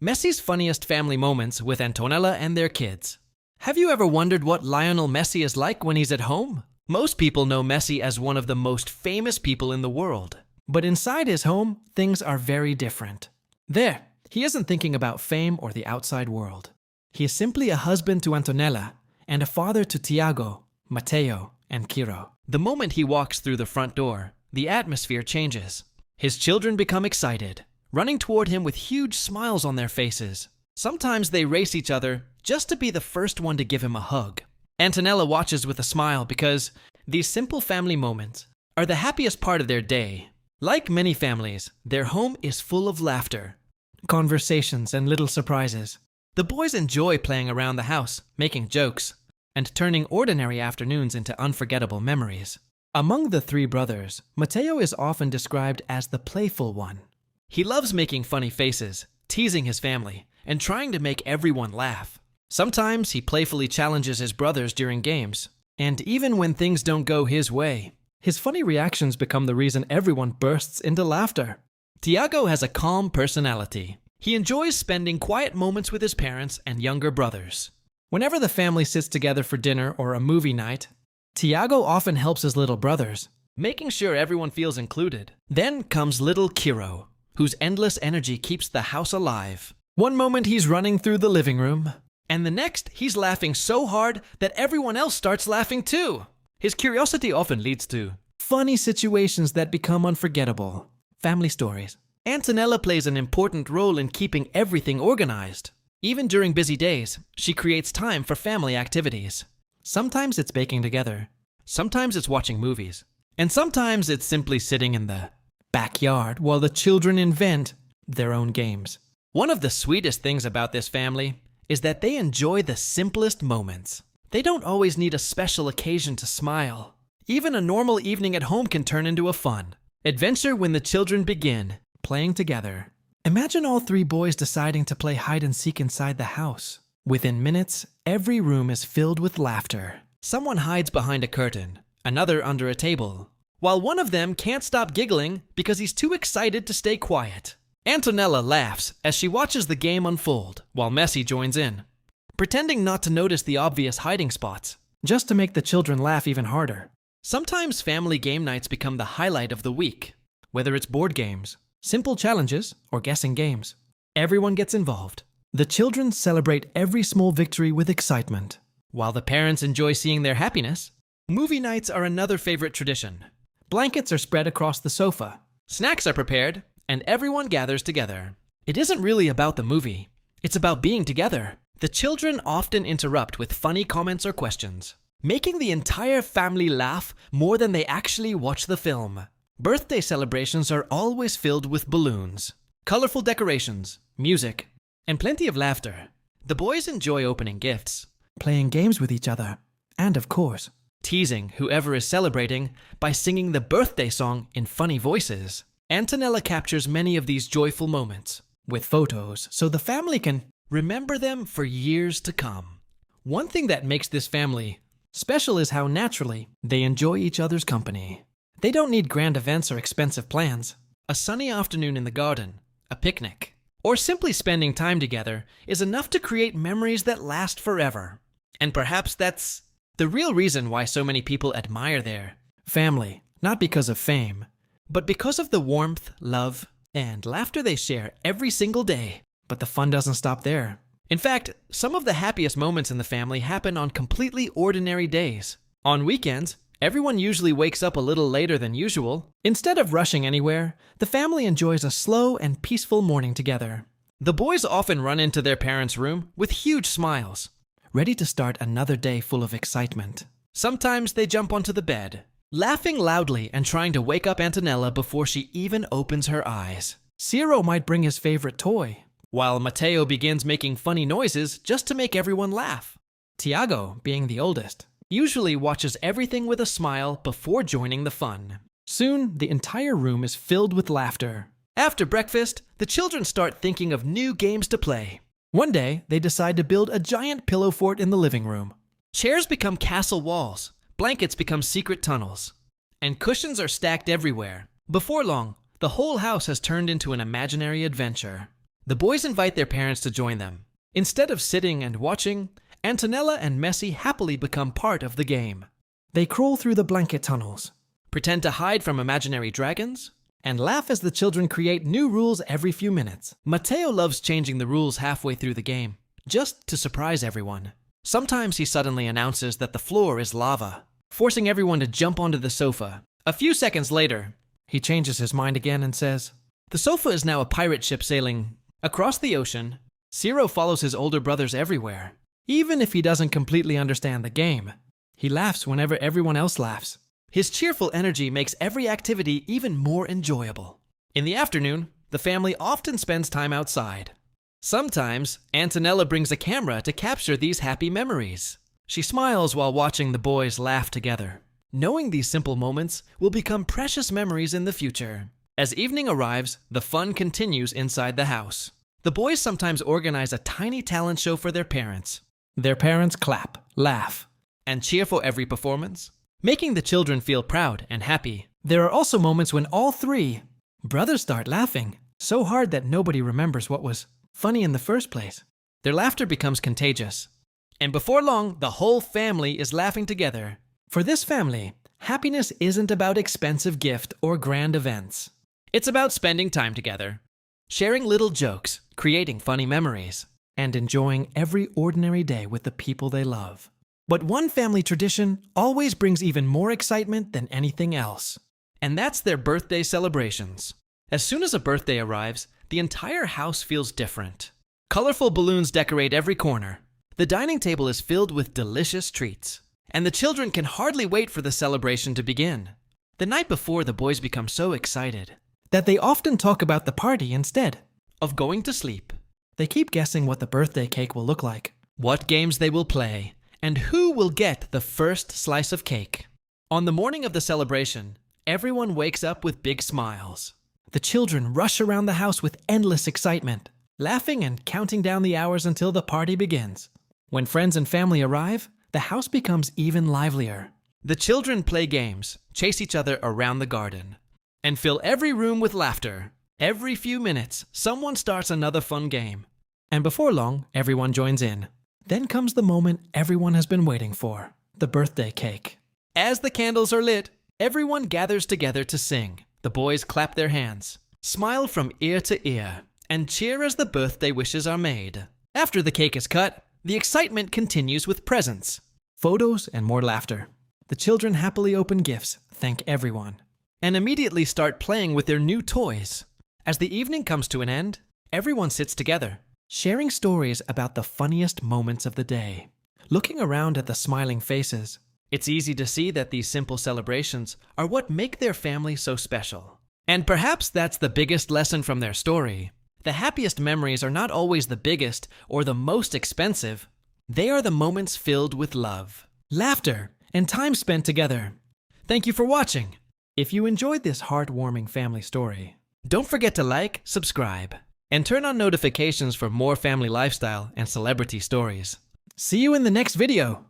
Messi's funniest family moments with Antonella and their kids. Have you ever wondered what Lionel Messi is like when he's at home? Most people know Messi as one of the most famous people in the world. But inside his home, things are very different. There, he isn't thinking about fame or the outside world. He is simply a husband to Antonella and a father to Tiago, Matteo, and Kiro. The moment he walks through the front door, the atmosphere changes. His children become excited, running toward him with huge smiles on their faces. Sometimes they race each other just to be the first one to give him a hug. Antonella watches with a smile because these simple family moments are the happiest part of their day. Like many families, their home is full of laughter, conversations, and little surprises. The boys enjoy playing around the house, making jokes, and turning ordinary afternoons into unforgettable memories. Among the three brothers, Matteo is often described as the playful one. He loves making funny faces, teasing his family, and trying to make everyone laugh. Sometimes he playfully challenges his brothers during games, and even when things don't go his way, his funny reactions become the reason everyone bursts into laughter. Tiago has a calm personality. He enjoys spending quiet moments with his parents and younger brothers. Whenever the family sits together for dinner or a movie night, Tiago often helps his little brothers, making sure everyone feels included. Then comes little Kiro, whose endless energy keeps the house alive. One moment he's running through the living room, and the next he's laughing so hard that everyone else starts laughing too. His curiosity often leads to funny situations that become unforgettable. Family stories. Antonella plays an important role in keeping everything organized. Even during busy days, she creates time for family activities. Sometimes it's baking together, sometimes it's watching movies, and sometimes it's simply sitting in the backyard while the children invent their own games. One of the sweetest things about this family is that they enjoy the simplest moments. They don't always need a special occasion to smile. Even a normal evening at home can turn into a fun adventure when the children begin playing together. Imagine all three boys deciding to play hide and seek inside the house. Within minutes, every room is filled with laughter. Someone hides behind a curtain, another under a table, while one of them can't stop giggling because he's too excited to stay quiet. Antonella laughs as she watches the game unfold, while Messi joins in, pretending not to notice the obvious hiding spots, just to make the children laugh even harder. Sometimes family game nights become the highlight of the week. Whether it's board games, simple challenges, or guessing games, everyone gets involved. The children celebrate every small victory with excitement, while the parents enjoy seeing their happiness. Movie nights are another favorite tradition. Blankets are spread across the sofa, snacks are prepared, and everyone gathers together. It isn't really about the movie, it's about being together. The children often interrupt with funny comments or questions, making the entire family laugh more than they actually watch the film. Birthday celebrations are always filled with balloons, colorful decorations, music, and plenty of laughter. The boys enjoy opening gifts, playing games with each other, and of course, teasing whoever is celebrating by singing the birthday song in funny voices. Antonella captures many of these joyful moments with photos so the family can remember them for years to come. One thing that makes this family special is how naturally they enjoy each other's company. They don't need grand events or expensive plans. A sunny afternoon in the garden, a picnic, or simply spending time together is enough to create memories that last forever. And perhaps that's the real reason why so many people admire their family, not because of fame, but because of the warmth, love, and laughter they share every single day. But the fun doesn't stop there. In fact, some of the happiest moments in the family happen on completely ordinary days. On weekends, everyone usually wakes up a little later than usual. Instead of rushing anywhere, the family enjoys a slow and peaceful morning together. The boys often run into their parents' room with huge smiles, ready to start another day full of excitement. Sometimes they jump onto the bed, laughing loudly and trying to wake up Antonella before she even opens her eyes. Ciro might bring his favorite toy, while Matteo begins making funny noises just to make everyone laugh. Tiago, being the oldest, usually watches everything with a smile before joining the fun. Soon, the entire room is filled with laughter. After breakfast, the children start thinking of new games to play. One day, they decide to build a giant pillow fort in the living room. Chairs become castle walls, blankets become secret tunnels, and cushions are stacked everywhere. Before long, the whole house has turned into an imaginary adventure. The boys invite their parents to join them. Instead of sitting and watching, Antonella and Messi happily become part of the game. They crawl through the blanket tunnels, pretend to hide from imaginary dragons, and laugh as the children create new rules every few minutes. Matteo loves changing the rules halfway through the game, just to surprise everyone. Sometimes he suddenly announces that the floor is lava, forcing everyone to jump onto the sofa. A few seconds later, he changes his mind again and says, "The sofa is now a pirate ship sailing across the ocean." Ciro follows his older brothers everywhere. Even if he doesn't completely understand the game, he laughs whenever everyone else laughs. His cheerful energy makes every activity even more enjoyable. In the afternoon, the family often spends time outside. Sometimes, Antonella brings a camera to capture these happy memories. She smiles while watching the boys laugh together, knowing these simple moments will become precious memories in the future. As evening arrives, the fun continues inside the house. The boys sometimes organize a tiny talent show for their parents. Their parents clap, laugh, and cheer for every performance, making the children feel proud and happy. There are also moments when all three brothers start laughing so hard that nobody remembers what was funny in the first place. Their laughter becomes contagious, and before long, the whole family is laughing together. For this family, happiness isn't about expensive gifts or grand events. It's about spending time together, sharing little jokes, creating funny memories, and enjoying every ordinary day with the people they love. But one family tradition always brings even more excitement than anything else, and that's their birthday celebrations. As soon as a birthday arrives, the entire house feels different. Colorful balloons decorate every corner. The dining table is filled with delicious treats, and the children can hardly wait for the celebration to begin. The night before, the boys become so excited that they often talk about the party instead of going to sleep. They keep guessing what the birthday cake will look like, what games they will play, and who will get the first slice of cake. On the morning of the celebration, everyone wakes up with big smiles. The children rush around the house with endless excitement, laughing and counting down the hours until the party begins. When friends and family arrive, the house becomes even livelier. The children play games, chase each other around the garden, and fill every room with laughter. Every few minutes, someone starts another fun game. And before long, everyone joins in. Then comes the moment everyone has been waiting for, the birthday cake. As the candles are lit, everyone gathers together to sing. The boys clap their hands, smile from ear to ear, and cheer as the birthday wishes are made. After the cake is cut, the excitement continues with presents, photos, and more laughter. The children happily open gifts, thank everyone, and immediately start playing with their new toys. As the evening comes to an end, everyone sits together, sharing stories about the funniest moments of the day. Looking around at the smiling faces, it's easy to see that these simple celebrations are what make their family so special. And perhaps that's the biggest lesson from their story. The happiest memories are not always the biggest or the most expensive. They are the moments filled with love, laughter, and time spent together. Thank you for watching. If you enjoyed this heartwarming family story, don't forget to like, subscribe, and turn on notifications for more family lifestyle and celebrity stories. See you in the next video.